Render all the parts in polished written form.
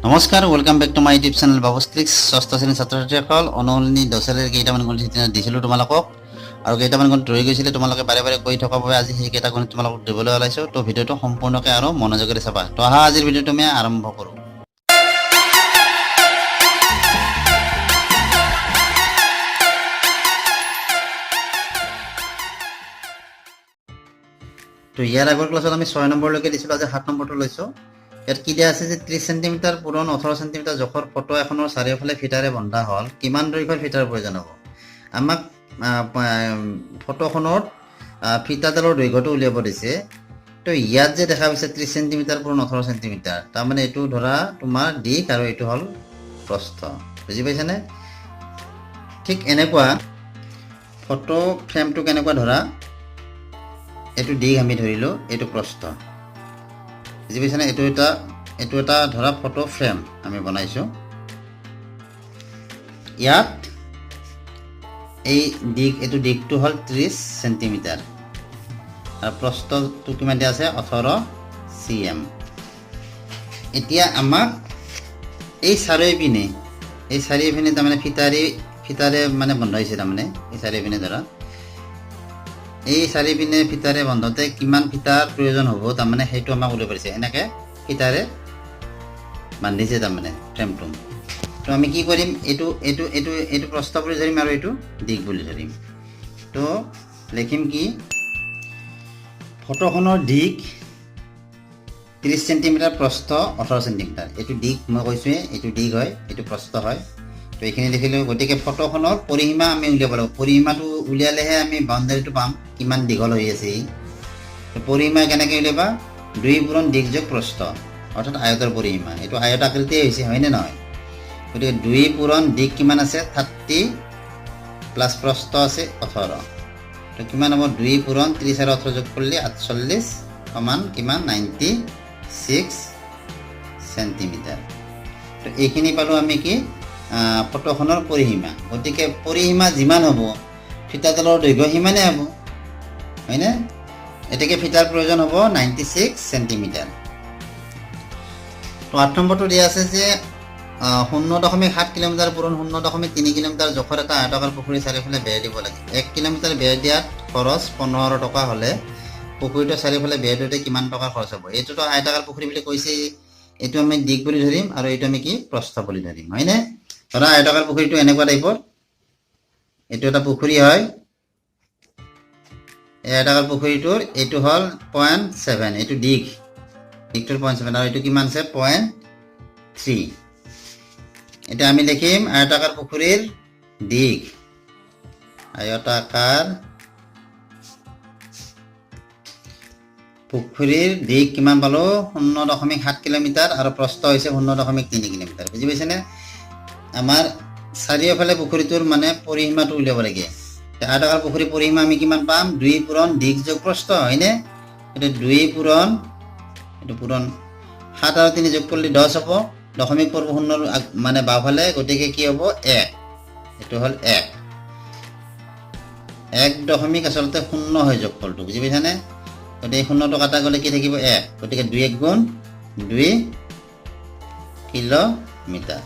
নমস্কাৰ, welcome back to my YouTube channel Babus clicks. ষষ্ঠ শ্ৰেণীৰ ছাত্ৰ ছাত্ৰীসকল, অনুশীলনী 10 ৰ কেইটামান গণিত দিছিলোঁ তোমালোকক, আৰু কেইটামান গণিত ৰৈ গৈছিলে। তোমালোকে বাৰে বাৰে কৈ থকাৰ বাবে আজি সেই কেইটা গণিত তোমালোকক দিবলৈ ওলাইছোঁ। তো ভিডিঅ'টো সম্পূৰ্ণকৈ আৰু মনোযোগেৰে চাবা। তো আহা আজিৰ ভিডিঅ'টো আমি আৰম্ভ কৰোঁ। তো ইয়াৰ আগৰ ক্লাছত আমি 6 নম্বৰলৈকে দিছিলোঁ, আজি 7 নম্বৰটো লৈছোঁ। ইয়াত কি দিয়া আছে যে 30 সেণ্টিমিটাৰ পুৰণ 18 সেণ্টিমিটাৰ জোখৰ ফটো এখনৰ চাৰিওফালে ফিটাৰে বন্ধা হ'ল, কিমান দৈৰ্ঘ্যৰ ফিটাৰ প্ৰয়োজন হ'ব? আমাক ফটোখনত ফিটাডালৰ দৈৰ্ঘ্যটো উলিয়াব দিছে। তো ইয়াত যে দেখা পাইছে 30 সেণ্টিমিটাৰ পুৰণ 18 সেণ্টিমিটাৰ, তাৰমানে এইটো ধৰা তোমাৰ দিশ আৰু এইটো হ'ল প্ৰস্থ। বুজি পাইছানে? ঠিক এনেকুৱা ফটো ফ্ৰেমটো কেনেকুৱা ধৰা, এইটো দিশ আমি ধৰিলোঁ, এইটো প্ৰস্থ। বুজি পাইছানে? এইটো এটা ধৰা ফটো ফ্ৰেম আমি বনাইছোঁ। ইয়াত এইটো দিশটো হ'ল 30 সেণ্টিমিটাৰ আৰু প্ৰস্থটো কিমান দিয়া আছে? 18 cm। এতিয়া আমাক এই চাৰিওপিনে তাৰমানে ফিটাৰে মানে বন্ধ হৈছে, তাৰমানে এই চাৰিওপিনে ধৰা এই চাৰিপিনে ফিটাৰে বন্ধতে কিমান ফিটাৰ প্ৰয়োজন হ'ব, তাৰমানে সেইটো আমাক উলিয়াব পাৰিছে। এনেকৈ ফিটাৰে বান্ধিছে তাৰমানে ফ্ৰেমটো। তো আমি কি কৰিম, এইটো প্ৰস্থ বুলি ধৰিম আৰু এইটো দিশ বুলি ধৰিম। তো লিখিম কি, ফটোখনৰ দিশ 30 সেণ্টিমিটাৰ, প্ৰস্থ 18 সেণ্টিমিটাৰ। এইটো দিশ মই কৈছোঁৱেই, এইটো দিশ হয়, এইটো প্ৰস্থ হয়। তো এইখিনি লিখিলোঁ। গতিকে ফটোখনৰ পৰিসীমা আমি উলিয়াব লাগিব। পৰিসীমাটো উলিয়ালেহে আমি বাউণ্ডাৰীটো পাম, কিমান দীঘল হৈ আছে। পৰিসীমা কেনেকৈ উলিয়াবা? 2 পূৰণ দিশ যোগ প্ৰস্থ, অৰ্থাৎ আয়তৰ পৰিসীমা। এইটো আয়ত আকৃতিয়ে হৈছে, হয়নে নহয়? গতিকে 2 পূৰণ দিশ কিমান আছে? 30 প্লাছ প্ৰস্থ আছে 18। তো কিমান হ'ব? 2 পূৰণ 30 আৰু 18 যোগ কৰিলে 48 সমান কিমান? 96 সেণ্টিমিটাৰ। তো এইখিনি পালোঁ আমি কি, ফটোখনৰ পৰিসীমা। গতিকে পৰিসীমা যিমান হ'ব ফিটাডালৰ দৈৰ্ঘ্য সিমানেই হ'ব, হয়নে? এতেকে ফিটাৰ প্ৰয়োজন হ'ব 96 সেণ্টিমিটাৰ। তো 8 নম্বৰটো দিয়া আছে যে 0.7 কিলোমিটাৰ পুৰণ 0.3 কিলোমিটাৰ জোখৰ এটা আয়তাকাৰ পুখুৰী চাৰিওফালে বেৰ দিব লাগে। 1 কিলোমিটাৰ বেৰ দিয়াত খৰচ 15 টকা হ'লে পুখুৰীটোৰ চাৰিওফালে বেৰ দিওঁতে কিমান টকা খৰচ হ'ব? এইটোতো আয়তাকাৰ পুখুৰী বুলি কৈছে, এইটো আমি দিশ বুলি ধৰিম আৰু এইটো আমি কি, প্ৰস্থ বুলি ধৰিম, হয়নে? ধৰা আয়তাকাৰ পুখুৰীটো এনেকুৱা টাইপৰ, এইটো এটা পুখুৰী হয়। এই আয়তাকাৰ পুখুৰীটোৰ এইটো হ'ল 0.7, এইটো দিশটোৰ 0.7 আৰু এইটো কিমান আছে? 0.3। এতিয়া আমি লিখিম আয়তাকাৰ পুখুৰীৰ দিশ। আয়তাকাৰ পুখুৰীৰ দিশ কিমান পালোঁ? 0.7 কিলোমিটাৰ আৰু প্ৰস্থ হৈছে 0.3 কিলোমিটাৰ। বুজি পাইছেনে? আমাৰ চাৰিওফালে পুখুৰীটোৰ মানে পৰিসীমাটো উলিয়াব লাগে। আয়তাকাৰ পুখুৰীৰ পৰিসীমা আমি কিমান পাম? 2 পূৰণ দিশ যোগ প্ৰস্থ, হয়নে? এইটো 2 পূৰণ, এইটো পূৰণ 7 আৰু 3 যোগ কৰিলে 10 হ'ব। দশমিক পৰ্ব 0 মানে বাওঁফালে, গতিকে কি হ'ব? 1। এইটো হ'ল 1 দশমিক আচলতে 0 হয় যোগফলটো। বুজি পাইছানে? গতিকে 0টো কাটা গ'লে কি থাকিব? 1। গতিকে 2 1 গুণ 2 কিলোমিটাৰ।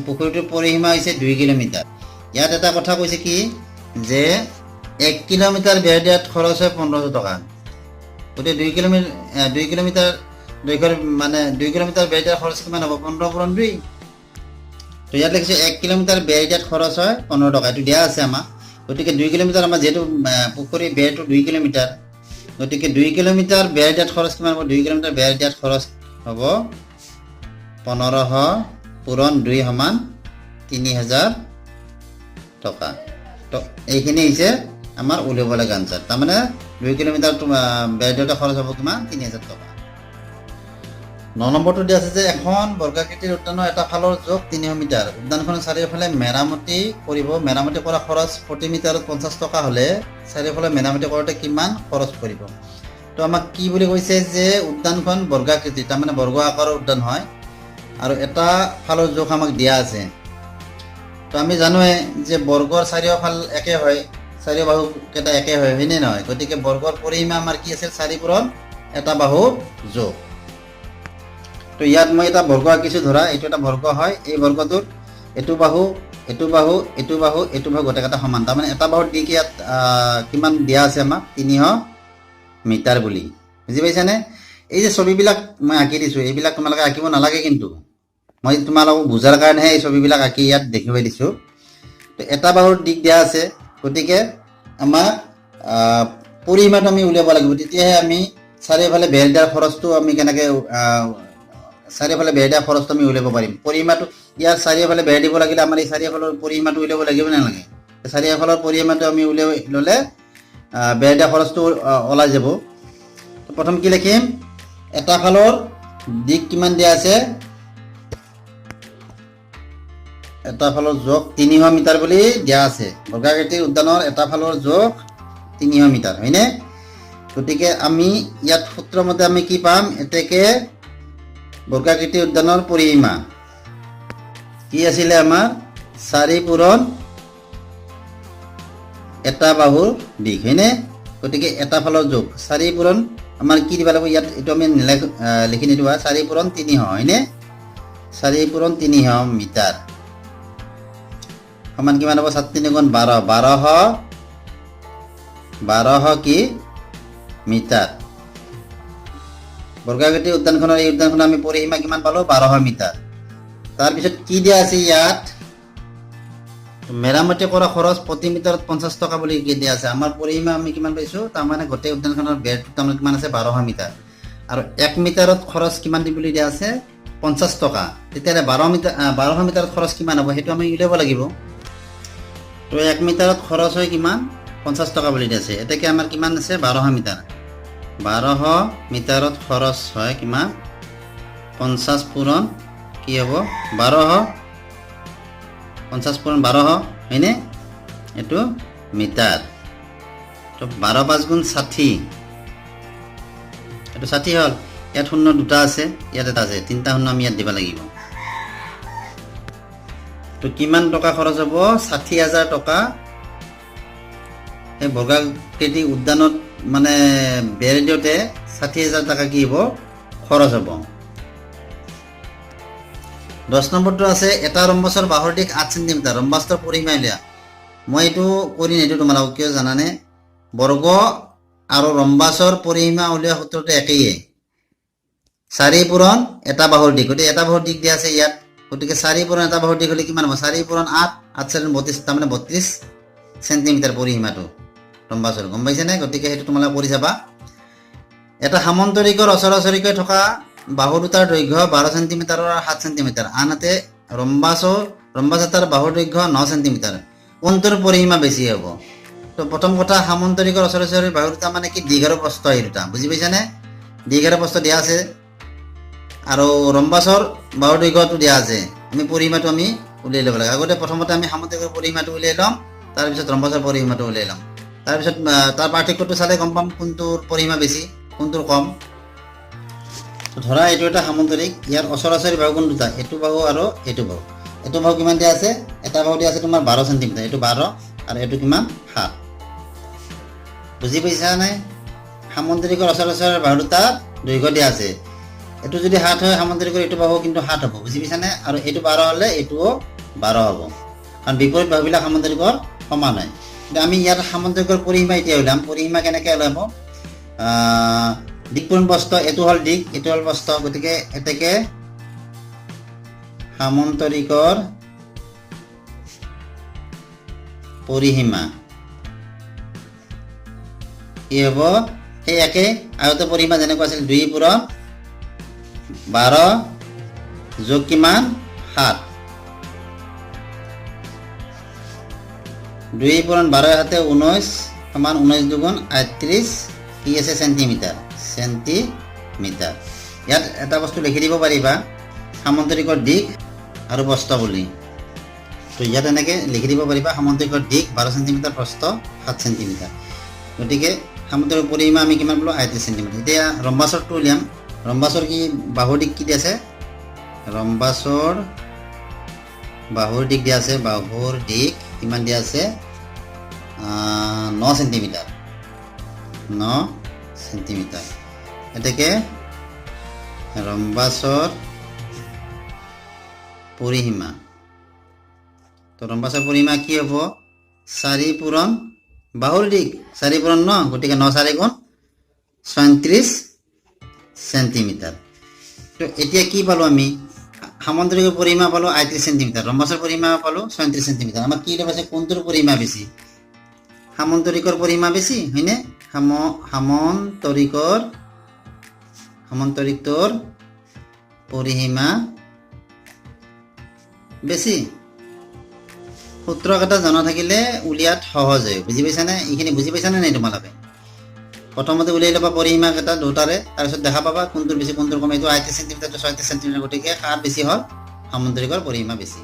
পুখুৰীটোৰ পৰিসীমা হৈছে 2 কিলোমিটাৰ। ইয়াত এটা কথা কৈছে কি, যে 1 কিলোমিটাৰ বেৰ দিয়াত খৰচ হয় 1500 টকা। গতিকে 2 কিলোমিটাৰ দৈৰ্ঘ্যৰ মানে 2 কিলোমিটাৰ বেৰ দিয়াৰ খৰচ কিমান হ'ব? 15 পূৰণ 2। তো ইয়াত লিখিছে 1 কিলোমিটাৰ বেৰ দিয়াত খৰচ হয় 15 টকা, এইটো দিয়া আছে আমাক। গতিকে 2 কিলোমিটাৰ আমাৰ যিহেতু পুখুৰী বেৰটো 2 কিলোমিটাৰ, গতিকে 2 কিলোমিটাৰ বেৰ দিয়াত খৰচ কিমান হ'ব? 2 কিলোমিটাৰ বেৰ দিয়াত খৰচ হ'ব 1500 পূৰণ 2 সমান 3000 টকা। তো এইখিনি হৈছে আমাৰ উলিয়াব লগা আনচাৰ। তাৰমানে 2 কিলোমিটাৰ বেৰ দিওঁতে খৰচ হ'ব কিমান? 3000 টকা। 9 নম্বৰটো দিয়া আছে যে এখন বৰ্গাকৃতিৰ উদ্যানৰ এটা ফালৰ যোগ 300 মিটাৰ। উদ্যানখনৰ চাৰিওফালে মেৰামতি কৰিব। মেৰামতি কৰা খৰচ প্ৰতি মিটাৰত 50 টকা হ'লে চাৰিওফালে মেৰামতি কৰোঁতে কিমান খৰচ পৰিব? তো আমাক কি বুলি কৈছে যে উদ্যানখন বৰ্গাকৃতি, তাৰমানে বৰ্গ আকাৰৰ উদ্যান হয় আৰু এটা ফালৰ জোখ আমাক দিয়া আছে। তো আমি জানোৱে যে বৰ্গৰ চাৰিওফাল একে হয়, চাৰিও বাহুকেইটা একে হয়, হয়নে নহয়? গতিকে বৰ্গৰ পৰিসীমা আমাৰ কি আছিল? 4 পূৰণ এটা বাহু যোগ। তো ইয়াত মই এটা বৰ্গ আঁকিছোঁ, ধৰা এইটো এটা বৰ্গ হয়। এই বৰ্গটোৰ এইটো বাহু, এইটো বাহু, এইটো বাহু, এইটো বাহু গোটেইকেইটা সমান। তাৰমানে এটা বাহুৰ দিক ইয়াত কিমান দিয়া আছে আমাক 300 মিটাৰ বুলি। বুজি পাইছানে? এই যে ছবিবিলাক মই আঁকি দিছোঁ, এইবিলাক তোমালোকে আঁকিব নালাগে, কিন্তু মই তোমালোকক বুজাৰ কাৰণেহে এই ছবিবিলাক আঁকি ইয়াত দেখুৱাই দিছোঁ। তো এটা বাহুৰ দিক দিয়া আছে, গতিকে আমাৰ পৰিসীমাটো আমি উলিয়াব লাগিব। তেতিয়াহে আমি চাৰিওফালে বেৰ দিয়াৰ খৰচটো আমি কেনেকৈ চাৰিওফালে বেৰ দিয়া খৰচটো আমি উলিয়াব পাৰিম। পৰিসীমাটো ইয়াৰ চাৰিওফালে বেৰ দিব লাগিলে আমাৰ এই চাৰিওফালৰ পৰিসীমাটো উলিয়াব লাগিব নে নালাগে? চাৰিওফালৰ পৰিসীমাটো আমি উলিয়াই ল'লে বেৰ দিয়া খৰচটো ওলাই যাব। প্ৰথম কি লিখিম? এটা ফালৰ দিক কিমান দিয়া আছে? এটা ফালৰ জোখ 300 মিটাৰ বুলি দিয়া আছে। বৰ্গাকৃতিৰ উদ্যানৰ এটা ফালৰ জোখ 300 মিটাৰ, হয়নে? গতিকে আমি ইয়াত সূত্ৰমতে আমি কি পাম? এতেকে বৰ্গাকৃতিৰ উদ্যানৰ পৰিসীমা কি আছিলে আমাৰ? 4 পূৰণ এটা বাহুৰ দিক, হয়নে? গতিকে এটা ফালৰ জোখ 4 পূৰণ আমাৰ কি দিব লাগিব? ইয়াত এইটো আমি লিখি নিদিওঁ, 4 পূৰণ 300, হয়নে? 4 পূৰণ 300 মিটাৰ সমান কিমান হ'ব? 7 3 গুণ 12, 1200 কি মিটাৰ। বৰ্গাকৃতিৰ উদ্যানখনৰ এই উদ্যানখনৰ আমি পৰিসীমা কিমান পালোঁ? 1200 মিটাৰ। তাৰপিছত কি দিয়া আছে ইয়াত? মেৰামতি কৰা খৰচ প্ৰতি মিটাৰত 50 টকা বুলি কি দিয়া আছে। আমাৰ পৰিসীমা আমি কিমান পাইছোঁ? তাৰমানে গোটেই উদ্যানখনৰ বেৰটো তাৰমানে কিমান আছে? 1200 মিটাৰ। আৰু 1 মিটাৰত খৰচ কিমান দি বুলি দিয়া আছে? 50 টকা। তেতিয়াহ'লে 1200 মিটাৰত খৰচ কিমান হ'ব? সেইটো আমি উলিয়াব লাগিব। তো 1 মিটাৰত খৰচ হয় কিমান? 50 টকা বুলি দিয়া আছে। এতেকে আমাৰ কিমান আছে? 1200 মিটাৰ। 1200 মিটাৰত খৰচ হয় কিমান? 50 পূৰণ কি হ'ব? 1200, 50 পূৰণ 1200, হয়নে? এইটো মিটাৰ। তো 12 5 গুণ 60, এইটো 60 হ'ল। ইয়াত শূন্য দুটা আছে, ইয়াত এটা আছে, 3টা শূন্য আমি ইয়াত দিব লাগিব। তো কিমান টকা খৰচ হ'ব? 60,000 টকা এই বৰ্গাকৃতি উদ্যানত মানে বেৰ দিওঁতে 60,000 টকা কি হ'ব? খৰচ হ'ব। 10 নম্বৰটো আছে এটা ৰম্বছৰ বাহুৰ দিশ 8 সেণ্টিমিটাৰ। ৰম্বাছটোৰ পৰিসীমা উলিয়া। মই এইটো কৰি নিদিওঁ তোমালোকক, কিয় জানানে? বৰ্গ আৰু ৰম্বাছৰ পৰিসীমা উলিওৱা সূত্ৰটো একেইয়ে। 4 পূৰণ এটা বাহুৰ দিশ, গতিকে এটা বাহুৰ দিশ দিয়া আছে ইয়াত। গতিকে 4 পূৰণ এটা বাহুৰ দিশ হ'লে কিমান হ'ব? 4 পূৰণ 8, 8 4 32, তাৰমানে 32 সেণ্টিমিটাৰ পৰিসীমাটো ৰম্বাছৰ। গম পাইছেনে? গতিকে সেইটো তোমালোকে কৰি যাবা। এটা সামন্তৰিকৰ ওচৰাওচৰিকৈ থকা বাহু দুটাৰ দৈৰ্ঘ্য 12 সেণ্টিমিটাৰ আৰু 7 সেণ্টিমিটাৰ। আনহাতে ৰম্বাছ এটাৰ বাহুৰ দৈৰ্ঘ্য 9 সেণ্টিমিটাৰ। কোনটোৰ পৰিসীমা বেছি হ'ব? তো প্ৰথম কথা, সামন্তৰিকৰ ওচৰাওচৰি বাহু দুটা মানে কি? দীঘ আৰু প্ৰস্থ এই দুটা। বুজি পাইছানে? দীঘ আৰু প্ৰস্থ দিয়া আছে আৰু ৰম্বাছৰ বাহুৰ দৈৰ্ঘ্যটো দিয়া আছে। আমি পৰিসীমাটো আমি উলিয়াই ল'ব লাগে। আগতে প্ৰথমতে আমি সামন্তৰিকৰ পৰিসীমাটো উলিয়াই ল'ম, তাৰপিছত ৰম্বাছৰ পৰিসীমাটো উলিয়াই ল'ম। তাৰপিছত তাৰ পাৰ্থক্যটো চালে গম পাম কোনটোৰ পৰিসীমা বেছি, কোনটোৰ কম। ধৰা এইটো এটা সামন্তৰিক, ইয়াৰ ওচৰাওচৰি বাহু কোন দুটা? এইটো বাহু আৰু এইটো বাহু। এইটো বাহু কিমান দিয়া আছে? এটা বাহু দিয়া আছে তোমাৰ 12 সেণ্টিমিটাৰ, এইটো 12 আৰু এইটো কিমান? 7। বুজি পাইছা নাই? সামন্তৰিকৰ ওচৰাওচৰি বাহু দুটা দৈৰ্ঘ্য দিয়া আছে। এইটো যদি 7 হয়, সামন্তৰিকৰ এইটো বাহু কিন্তু 7 হ'ব। বুজি পাইছানে? আৰু এইটো 12 হ'লে এইটোও 12 হ'ব, কাৰণ বিপৰীত বাহুবিলাক সামন্তৰিকৰ সমান হয়। কিন্তু আমি ইয়াত সামন্তৰিকৰ পৰিসীমা এতিয়া ওলাম। পৰিসীমা কেনেকৈ ওলাব? দিক পূৰণ প্ৰস্থ, এইটো হ'ল দিক, এইটো হ'ল প্ৰস্থ। গতিকে এতেকে সামন্তৰিকৰ পৰিসীমা কি হ'ব? সেই একে আয়তৰ পৰিসীমা যেনেকুৱা আছিল 2 পূৰণ 12 যোগ কিমান? 7। 2 পূৰণ 12 হাতে 19 সমান 19 দুগুণ 38 কি আছে? সেণ্টিমিটাৰ। ইয়াত এটা বস্তু লিখি দিব পাৰিবা, সামন্তৰিকৰ দিশ আৰু প্ৰস্থ বুলি। তো ইয়াত এনেকৈ লিখি দিব পাৰিবা, সামন্তৰিকৰ দিশ 12 সেণ্টিমিটাৰ, প্ৰস্থ 7 সেণ্টিমিটাৰ। গতিকে সামন্তৰিকৰ পৰিসীমা আমি কিমান পালোঁ? 38 সেণ্টিমিটাৰ। এতিয়া ৰম্বাছৰটো উলিয়াম। ৰম্বাছৰ কি বাহুৰ দিশ কি দিয়া আছে? ৰম্বাছৰ বাহুৰ দিশ দিয়া আছে, বাহুৰ দিশ কিমান দিয়া আছে? 9 সেণ্টিমিটাৰ। 9 সেণ্টিমিটাৰ। এতেকে ৰম্বাছৰ পৰিসীমা। তো ৰম্বাছৰ পৰিসীমা কি হ'ব 4 পূৰণ বাহুৰ দিশ 4 পূৰণ 9 গতিকে 9 4 গুণ 36 সেন্টিমিটাৰ। তো এতিয়া কি পালো আমি সামন্তৰিকৰ পৰিসীমা পালো 38 সেন্টিমিটাৰ, ৰম্বাছৰ পৰিসীমা পালো 36 সেন্টিমিটাৰ। আমাৰ কি আছে কোনটোৰ পৰিসীমা বেছি? সামন্তৰিকৰ পৰিসীমা বেছি হয়নে? সামন্তৰিকৰ পৰিসীমা বেছি। সূত্ৰকেইটা জনা থাকিলে উলিয়াত সহজ হয়। বুজি পাইছানে? এইখিনি বুজি পাইছানে নাই তোমালোকে? প্ৰথমতে উলিয়াই ল'বা পৰিসীমাকেইটা দুটাৰে, তাৰপিছত দেখা পাবা কোনটোৰ বেছি কোনটোৰ কম। এইটো 38 সেন্টিমিটাৰ 36 সেন্টিমিটাৰ, গতিকে কাৰ বেছি হ'ল? সামন্তৰিকৰ পৰিসীমা বেছি।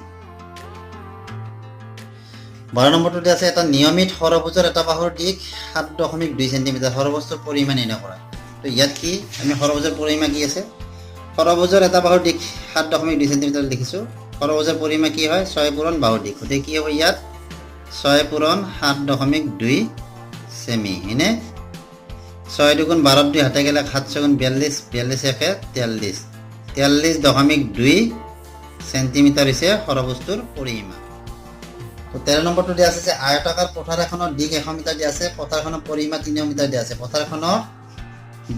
12 নম্বৰটোতে আছে এটা নিয়মিত ষড়ভুজৰ এটা বাহুৰ দিশ 7.2 সেন্টিমিটাৰ, ষড়ভুজৰ পৰিসীমা নিৰ্ণয় কৰা। তো ইয়াত কি আমি ষড়ভুজৰ পৰিসীমা কি আছে? ষড়ভুজৰ এটা বাহুৰ দিশ 7.2 সেন্টিমিটাৰ লিখিছোঁ। ষড়ভুজৰ পৰিসীমা কি হয় 6 পূৰণ বাহুৰ দিশ, গতিকে কি হ'ব ইয়াত 6 পূৰণ 7.2 সেমি হয়নে? 6 দুগুণ 12 2 হাতে গেলে 7 গুণ 42 42 একে 43 43.2 সেন্টিমিটাৰ হৈছে ষড়ভুজটোৰ পৰিসীমা। তো 13 নম্বৰটো দিয়া আছে যে আয়তাকাৰ পথাৰ এখনৰ দিশ 100 মিটাৰ দিয়া আছে, পথাৰখনৰ পৰিসীমা 300 মিটাৰ দিয়া আছে। পথাৰখনৰ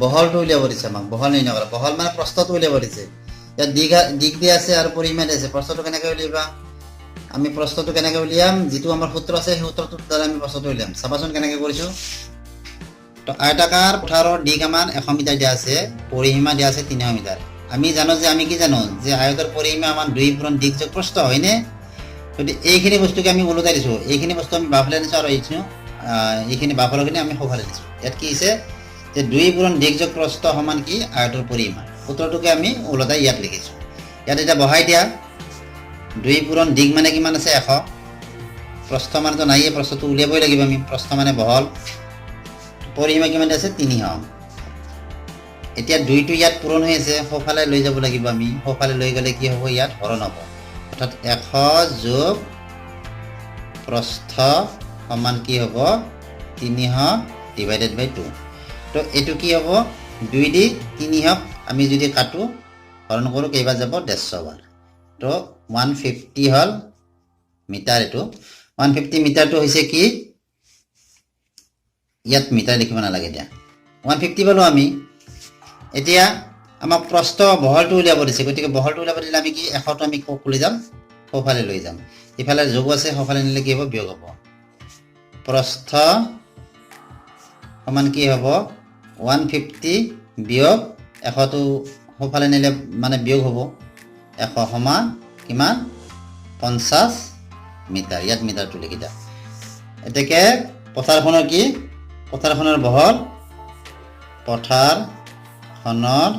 বহলটো উলিয়াব দিছে আমাক, বহল নিৰ্ণয় কৰা। বহল মানে প্ৰস্থটো উলিয়াব দিছে। ইয়াত দিশ দিয়া আছে আৰু পৰিসীমা দিয়া আছে। প্ৰস্থটো কেনেকৈ উলিয়াবা? আমি প্ৰস্থটো কেনেকৈ উলিয়াম? যিটো আমাৰ সূত্ৰ আছে সেই সূত্ৰটোৰ দ্বাৰা আমি প্ৰস্থটো উলিয়াম। চাবাচোন কেনেকৈ কৰিছোঁ। তো আয়তাকাৰ পথাৰৰ দিশ আমাৰ 100 মিটাৰ দিয়া আছে, পৰিসীমা দিয়া আছে 300 মিটাৰ। আমি জানো যে আমি কি জানো যে আয়তৰ পৰিসীমা আমাৰ 2 পূৰণ দিশ যোগ প্ৰস্থ হয়নে? গতিকে এইখিনি বস্তুকে আমি ওলোটাই দিছোঁ। এইখিনি বস্তু আমি বাওঁফালে দিছোঁ আৰু এইখিনি বাওঁফালৰখিনি আমি সোঁফালে দিছোঁ। ইয়াত কি হৈছে যে 2 পূৰণ দিশ যোগ প্ৰস্থ সমান কি আয়তৰ পৰিসীমা। সূত্ৰটোকে আমি ওলোটাই ইয়াত লিখিছোঁ। ইয়াত এতিয়া বহাই দিয়া 2 পূৰণ দিশ মানে কিমান আছে 100, প্ৰস্থ মানেতো নাইয়ে, প্ৰস্থটো উলিয়াবই লাগিব আমি। প্ৰস্থ মানে বহল, পৰিসীমা কিমান আছে 300। এতিয়া 2টো ইয়াত পূৰণ হৈ আছে, সোঁফালে লৈ যাব লাগিব আমি। সোঁফালে লৈ গ'লে কি হ'ব ইয়াত হৰণ হ'ব, অৰ্থাৎ 100 যোগ প্ৰস্থ সমান কি হ'ব 300 ডিভাইডেড বাই 2। তো এইটো কি হ'ব 2 দি 300ক আমি যদি কাটো হৰণ কৰোঁ কেইবাৰ যাব 150 বাৰ। তো 150 হ'ল মিটাৰ। এইটো 150 মিটাৰটো হৈছে কি ইয়াত মিটাৰ লিখিব নালাগে, দিয়া 150 পালোঁ আমি। এতিয়া আমাক প্ৰস্থ বহলটো উলিয়াব দিছে, গতিকে বহলটো উলিয়াব দিলে আমি কি 100টো আমি লৈ যাম, সোঁফালে লৈ যাম। ইফালে যোগ আছে, সোঁফালে নিলে কি হ'ব বিয়োগ হ'ব। প্ৰস্থ সমান কি হ'ব 150 বিয়োগ 100টো সোঁফালে নিলে মানে বিয়োগ হ'ব। 100 সমান কিমান 50 মিটাৰ। ইয়াত মিটাৰটো লিখি দিয়া। এতেকে পথাৰখনৰ কি পথাৰখনৰ বহল, পথাৰখনৰ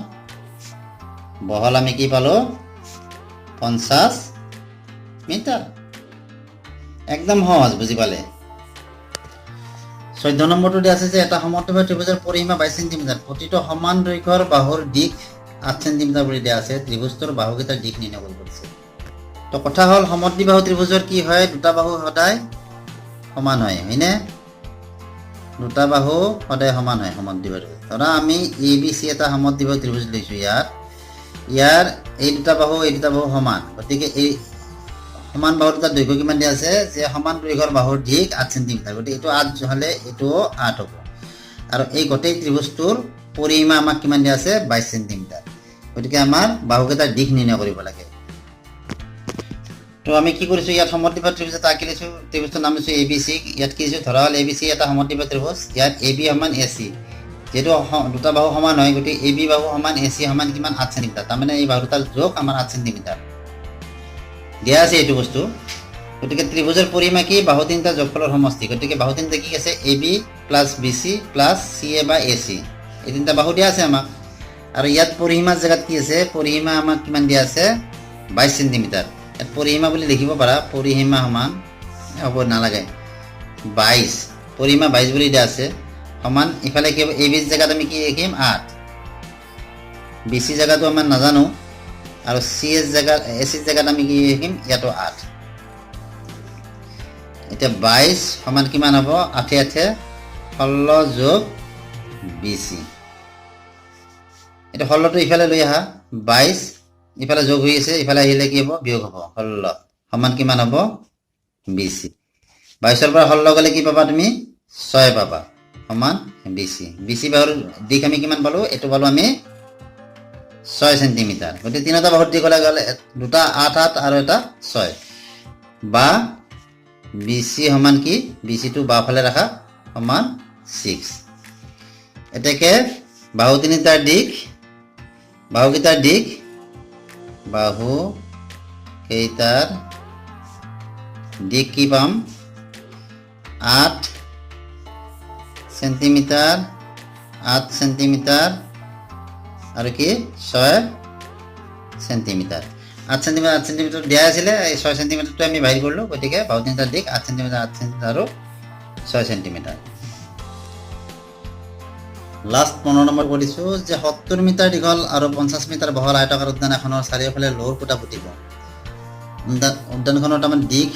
বহল আমি কি পালোঁ 50 মিটাৰ। একদম সহজ, বুজি পালে। 14 নম্বৰটো দিয়া আছে যে এটা সমদ্বিবাহু ত্ৰিভুজৰ পৰিসীমা 22 সেন্টিমিটাৰ, প্ৰতিটো সমান দৈৰ্ঘ্যৰ বাহুৰ দিশ 8 সেন্টিমিটাৰ বুলি দিয়া আছে। ত্ৰিভুজটোৰ বাহুকেইটাৰ দিশ নিৰ্ণয় কৰিব দিছে। তো কথা হ'ল সমদ্বিবাহু ত্ৰিভুজৰ কি হয় দুটা বাহু সদায় সমান হয় হয়নে? দুটা বাহু সদায় সমান হয় সমদ্বিবাহু। ধৰা আমি ABC এটা সমদ্বিবাহু ত্ৰিভুজ লৈছোঁ। ইয়াৰ এই দুটা বাহু সমান, গতিকে এই সমান বাহুৰ দুটা দৈৰ্ঘ্য কিমান দিয়া আছে যে সমান দৈৰ্ঘ্যৰ বাহুৰ দিশ 8 সেন্টিমিটাৰ, গতিকে এইটো 8 হ'লে এইটোও 8 হ'ব। আৰু এই গোটেই ত্ৰিভুজটোৰ পৰিসীমা আমাক কিমান দিয়া আছে 22 সেন্টিমিটাৰ। গতিকে আমাৰ বাহুকেইটাৰ দিশ নিৰ্ণয় কৰিব লাগে। তো আমি কি কৰিছোঁ ইয়াত সমদ্বিবাহু ত্ৰিভুজ এটা আঁকি লৈছোঁ। ত্ৰিভুজটোৰ নাম লৈছোঁ ABC। ইয়াত কি দিছোঁ ধৰা হ'ল ABC এটা সমদ্বিবাহু ত্ৰিভুজ। ইয়াত AB সমান AC, যিহেতু দুটা বাহু সমান হয় গতিকে AB বাহু সমান AC সমান কিমান 8 সেন্টিমিটাৰ। তাৰমানে এই বাহু দুটাৰ যোগ আমাৰ 8 সেন্টিমিটাৰ দিয়া আছে এইটো বস্তু। গতিকে ত্ৰিভুজৰ পৰিসীমা কি বাহু তিনিটা যোগফলৰ সমষ্টি। গতিকে বাহু তিনিটা কি আছে AB plus BC plus CA বা AC, এই তিনিটা বাহু দিয়া আছে আমাক। আৰু ইয়াত পৰিসীমাৰ জেগাত কি আছে পৰিসীমা আমাক কিমান দিয়া আছে 22 সেন্টিমিটাৰ। ইয়াত পৰিসীমা বুলি লিখিব পাৰা, পৰিসীমা সমান হ'ব নালাগে 22, পৰিসীমা 22 বুলি দিয়া আছে সমান। ইফালে কি হ'ব AB জেগাত আমি কি লিখিম 8, BC জেগাটো আমাৰ নাজানো, আৰু CS জেগাত AC জেগাত আমি কি লিখিম ইয়াতো 8। এতিয়া 22 সমান কিমান হ'ব 8 8 16 যোগ BC। এতিয়া 16টো ইফালে লৈ আহা 22 ইফালে যোগ হৈ আছে, ইফালে আহিলে কি হ'ব বিয়োগ হ'ব। 16 সমান কিমান হ'ব 20। 22ৰ পৰা 16 গ'লে কি পাবা তুমি 6 পাবা সমান 20। 20 বাহুৰ দিশ আমি কিমান পালো, এইটো পালো আমি 6 সেন্টিমিটাৰ। গতিকে তিনিটা বাহুৰ দিশ গ'লে দুটা 8 8 আৰু এটা 6 বা BC সমান কি, BC টো বাওঁফালে ৰাখা সমান 6। এতেকে বাহু তিনিটাৰ দিশ, বাহুকেইটাৰ দিশ, বাহু কেইটাৰ দিশ কি পাম 8 সেন্টিমিটাৰ, 8 সেন্টিমিটাৰ আৰু কি 6 সেন্টিমিটাৰ। 8 সেন্টিমিটাৰ 8 সেন্টিমিটাৰ দিয়া আছিলে, এই 6 সেন্টিমিটাৰটো আমি বাহিৰ কৰিলোঁ। গতিকে বাহু তিনিটাৰ দিশ 8 সেন্টিমিটাৰ 8 সেন্টিমিটাৰ আৰু 6 সেন্টিমিটাৰ। লাষ্ট 15 নম্বৰ কৰিছোঁ যে 70 মিটাৰ দীঘল আৰু 50 মিটাৰ বহল আয়তাকাৰ উদ্যান এখনৰ চাৰিওফালে লৌৰ খুঁটা পুতিব। উদ্যানখনৰ তাৰমানে দিশ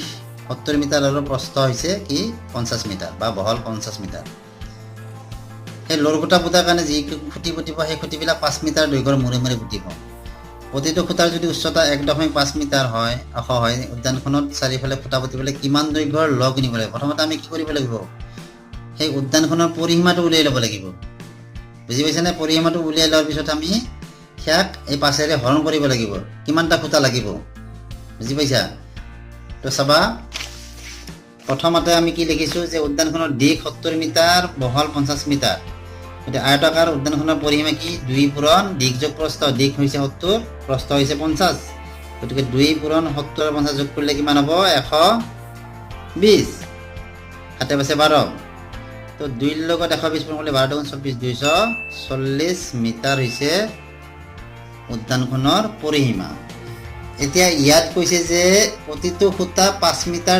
70 মিটাৰ আৰু প্ৰস্থ হৈছে কি 50 মিটাৰ বা বহল 50 মিটাৰ। সেই লৌৰ খুঁটা পুতাৰ কাৰণে যি খুঁটি পুতিব সেই খুঁটিবিলাক 5 মিটাৰ দৈৰ্ঘ্যৰ মূৰে মূৰে পুতিব। প্ৰতিটো খুঁটাৰ যদি উচ্চতা 1.5 মিটাৰ হয় উদ্যানখনত চাৰিওফালে খুঁটা পুতিবলৈ কিমান দৈৰ্ঘ্যৰ ল কিনিব লাগিব। প্ৰথমতে আমি কি কৰিব লাগিব, সেই উদ্যানখনৰ পৰিসীমাটো উলিয়াই ল'ব লাগিব। বুজি পাইছেনে? পৰিসীমাটো উলিয়াই লোৱাৰ পিছত আমি সেয়াক এই 5ৰে হৰণ কৰিব লাগিব, কিমানটা খুঁটা লাগিব। বুজি পাইছা? তো চাবা, প্ৰথমতে আমি কি লিখিছোঁ যে উদ্যানখনৰ দিশ 70 মিটাৰ বহল 50 মিটাৰ। গতিকে আয়তাকাৰ উদ্যানখনৰ পৰিসীমা কি 2 পূৰণ দিশ যোগ প্ৰস্থ। দিশ হৈছে 70, প্ৰস্থ হৈছে 50। গতিকে 2 পূৰণ 70 আৰু 50 যোগ কৰিলে কিমান হ'ব 120। 7 5 12। তো 2ৰ লগত 120 পূৰণ কৰিলে 12 24 240 মিটাৰ হৈছে উদ্যানখনৰ পৰিসীমা। এতিয়া ইয়াত কৈছে যে প্ৰতিটো খুঁটা 5 মিটাৰ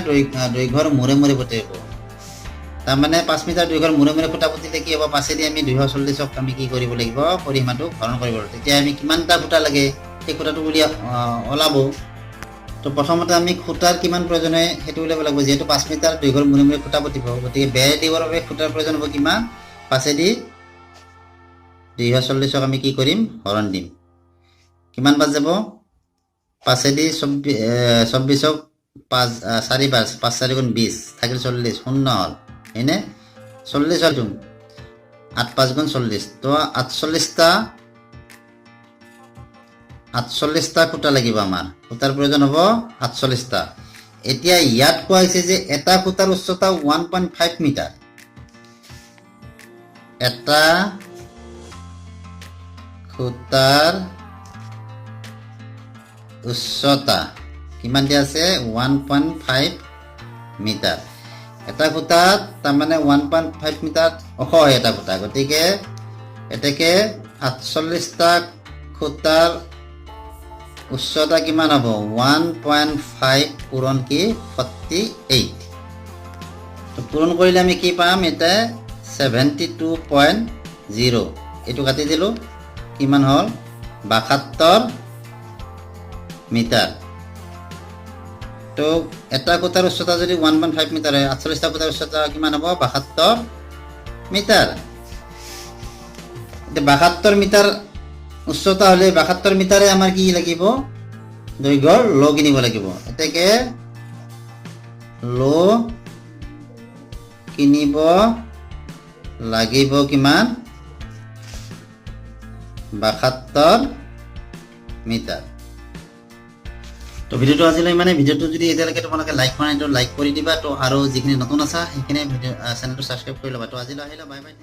দৈৰ্ঘ্যৰ মূৰে মূৰে পুতিব। তাৰমানে 5 মিটাৰ দৈৰ্ঘ্যৰ মূৰে মূৰে খুঁটা পুতিলে কি হ'ব, 5এদি আমি 240ক আমি কি কৰিব লাগিব, পৰিসীমাটো হৰণ কৰিব লাগিব। তেতিয়া আমি কিমানটা খুঁটা লাগে সেই খুঁটাটো ওলাব। তো প্ৰথমতে আমি খুঁটাৰ কিমান প্ৰয়োজন হয় সেইটো উলিয়াব লাগিব। যিহেতু 5 মিটাৰ দৈৰ্ঘ্যৰ মূৰে মূৰে খুঁটা পুতিব, গতিকে বেৰ দিবৰ বাবে খুঁটাৰ প্ৰয়োজন হ'ব কিমান, 5এদি 240ক আমি কি কৰিম হৰণ দিম। কিমান বাজ যাব, 5এদি 24ক 5 4 5 4 গুণ 20 থাকিল 40 শূন্য হ'ল, হয়নে? 40 হ'ল, 8 5 গুণ 40। তো 48টা খুঁটা লাগিব আমাৰ, খুঁটাৰ প্ৰয়োজন হ'ব 48টা। এতিয়া ইয়াত কোৱা হৈছে যে এটা খুঁটাৰ উচ্চতা 1.5 মিটাৰ। এটা খুঁটাৰ উচ্চতা কিমান দিয়া আছে 1.5 মিটাৰ। এটা খুঁটাত তাৰমানে 1.5 মিটাৰ ওখ হয় এটা খুঁটা। গতিকে এতেকে 48টা খুঁটাৰ উচ্চতা কিমান হ'ব 1.5 পূৰণ কি 48। তো পূৰণ কৰিলে আমি কি পাম, এতিয়া 72.0। এইটো কাটি দিলোঁ, কিমান হ'ল 72 মিটাৰ। তো এটা খুঁটাৰ উচ্চতা যদি 1.5 মিটাৰ হয়, 48টা খুঁটাৰ উচ্চতা কিমান হ'ব 72 মিটাৰ। এতিয়া 72 মিটাৰ উচ্চতা হ'লে 72 মিটাৰে আমাৰ কি লাগিব, দৈৰ্ঘ্যৰ ল কিনিব লাগিব। এতেকে ল কিনিব লাগিব কিমান 72 মিটাৰ। তো ভিডিওটো আজিলৈ মানে, ভিডিওটো যদি এতিয়ালৈকে তোমালোকে লাইক কৰা নাই তো লাইক কৰি দিবা। তো আৰু যিখিনি নতুন আছা সেইখিনি চেনেলটো ছাবস্ক্ৰাইব কৰি ল'বা। তো আজিলৈ আহিলে, বাই বাই।